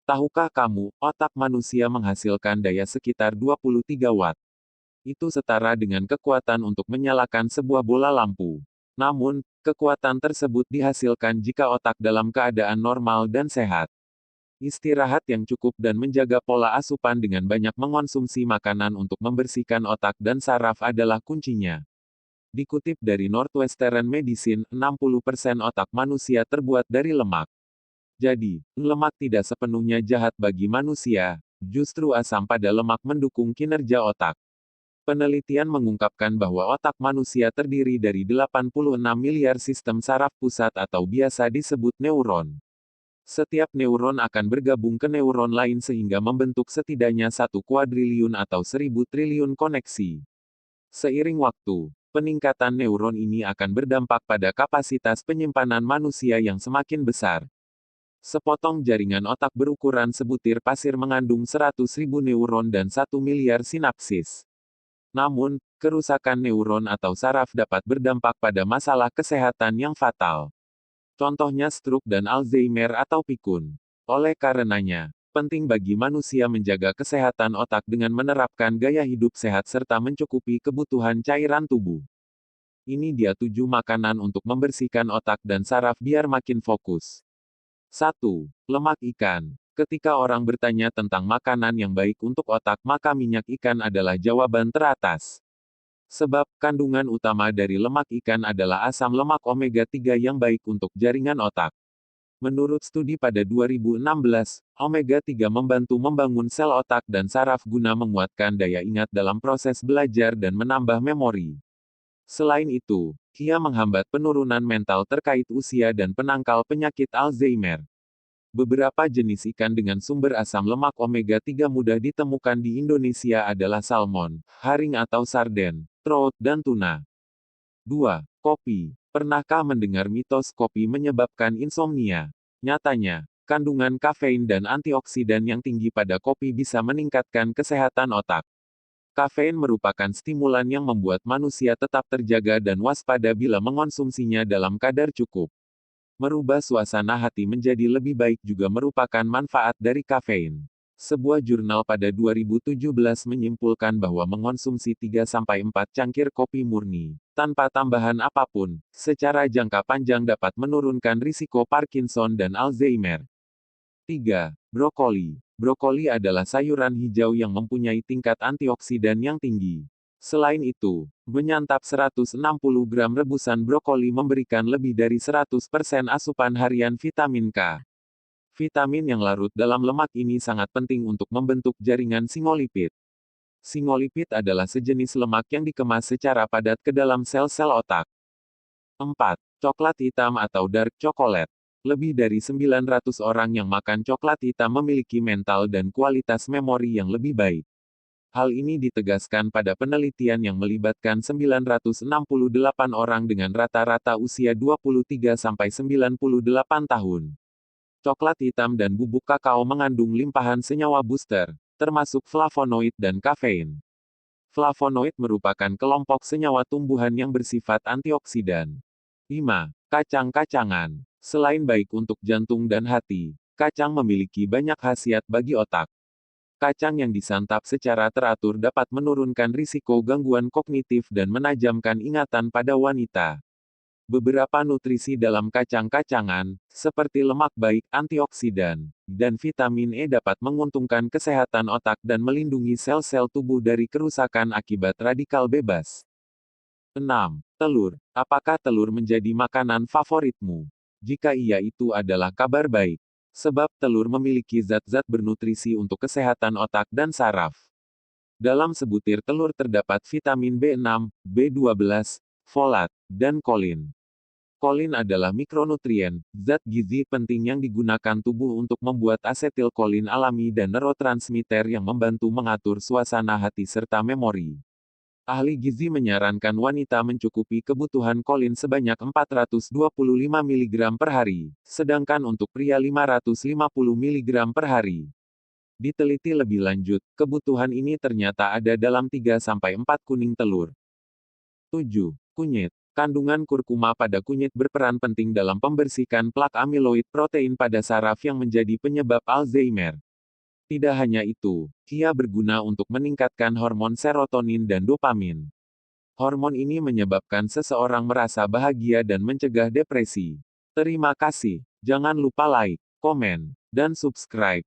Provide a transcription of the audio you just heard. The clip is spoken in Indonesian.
Tahukah kamu, otak manusia menghasilkan daya sekitar 23 watt. Itu setara dengan kekuatan untuk menyalakan sebuah bola lampu. Namun, kekuatan tersebut dihasilkan jika otak dalam keadaan normal dan sehat. Istirahat yang cukup dan menjaga pola asupan dengan banyak mengonsumsi makanan untuk membersihkan otak dan saraf adalah kuncinya. Dikutip dari Northwestern Medicine, 60% otak manusia terbuat dari lemak. Jadi, lemak tidak sepenuhnya jahat bagi manusia, justru asam pada lemak mendukung kinerja otak. Penelitian mengungkapkan bahwa otak manusia terdiri dari 86 miliar sistem saraf pusat atau biasa disebut neuron. Setiap neuron akan bergabung ke neuron lain sehingga membentuk setidaknya 1 kuadriliun atau 1.000 triliun koneksi. Seiring waktu, peningkatan neuron ini akan berdampak pada kapasitas penyimpanan manusia yang semakin besar. Sepotong jaringan otak berukuran sebutir pasir mengandung 100.000 neuron dan 1 miliar sinapsis. Namun, kerusakan neuron atau saraf dapat berdampak pada masalah kesehatan yang fatal. Contohnya stroke dan Alzheimer atau pikun. Oleh karenanya, penting bagi manusia menjaga kesehatan otak dengan menerapkan gaya hidup sehat serta mencukupi kebutuhan cairan tubuh. Ini dia 7 makanan untuk membersihkan otak dan saraf biar makin fokus. 1. Lemak ikan. Ketika orang bertanya tentang makanan yang baik untuk otak, maka minyak ikan adalah jawaban teratas. Sebab, kandungan utama dari lemak ikan adalah asam lemak omega 3 yang baik untuk jaringan otak. Menurut studi pada 2016, omega 3 membantu membangun sel otak dan saraf guna menguatkan daya ingat dalam proses belajar dan menambah memori. Selain itu, ia menghambat penurunan mental terkait usia dan penangkal penyakit Alzheimer. Beberapa jenis ikan dengan sumber asam lemak omega 3 mudah ditemukan di Indonesia adalah salmon, haring atau sarden, trout, dan tuna. 2. Kopi. Pernahkah mendengar mitos kopi menyebabkan insomnia? Nyatanya, kandungan kafein dan antioksidan yang tinggi pada kopi bisa meningkatkan kesehatan otak. Kafein merupakan stimulan yang membuat manusia tetap terjaga dan waspada bila mengonsumsinya dalam kadar cukup. Merubah suasana hati menjadi lebih baik juga merupakan manfaat dari kafein. Sebuah jurnal pada 2017 menyimpulkan bahwa mengonsumsi 3-4 cangkir kopi murni, tanpa tambahan apapun, secara jangka panjang dapat menurunkan risiko Parkinson dan Alzheimer. 3. Brokoli. Brokoli adalah sayuran hijau yang mempunyai tingkat antioksidan yang tinggi. Selain itu, menyantap 160 gram rebusan brokoli memberikan lebih dari 100% asupan harian vitamin K. Vitamin yang larut dalam lemak ini sangat penting untuk membentuk jaringan singolipid. Singolipid adalah sejenis lemak yang dikemas secara padat ke dalam sel-sel otak. 4. Coklat hitam atau dark chocolate. Lebih dari 900 orang yang makan coklat hitam memiliki mental dan kualitas memori yang lebih baik. Hal ini ditegaskan pada penelitian yang melibatkan 968 orang dengan rata-rata usia 23-98 tahun. Coklat hitam dan bubuk kakao mengandung limpahan senyawa booster, termasuk flavonoid dan kafein. Flavonoid merupakan kelompok senyawa tumbuhan yang bersifat antioksidan. 5. Kacang-kacangan. Selain baik untuk jantung dan hati, kacang memiliki banyak khasiat bagi otak. Kacang yang disantap secara teratur dapat menurunkan risiko gangguan kognitif dan menajamkan ingatan pada wanita. Beberapa nutrisi dalam kacang-kacangan, seperti lemak baik, antioksidan, dan vitamin E dapat menguntungkan kesehatan otak dan melindungi sel-sel tubuh dari kerusakan akibat radikal bebas. 6. Telur. Apakah telur menjadi makanan favoritmu? Jika iya, itu adalah kabar baik. Sebab telur memiliki zat-zat bernutrisi untuk kesehatan otak dan saraf. Dalam sebutir telur terdapat vitamin B6, B12, folat, dan kolin. Kolin adalah mikronutrien, zat gizi penting yang digunakan tubuh untuk membuat asetilkolin alami dan neurotransmitter yang membantu mengatur suasana hati serta memori. Ahli gizi menyarankan wanita mencukupi kebutuhan kolin sebanyak 425 mg per hari, sedangkan untuk pria 550 mg per hari. Diteliti lebih lanjut, kebutuhan ini ternyata ada dalam 3-4 kuning telur. 7. Kunyit. Kandungan kurkuma pada kunyit berperan penting dalam pembersihkan plak amiloid protein pada saraf yang menjadi penyebab Alzheimer. Tidak hanya itu, ia berguna untuk meningkatkan hormon serotonin dan dopamin. Hormon ini menyebabkan seseorang merasa bahagia dan mencegah depresi. Terima kasih. Jangan lupa like, komen, dan subscribe.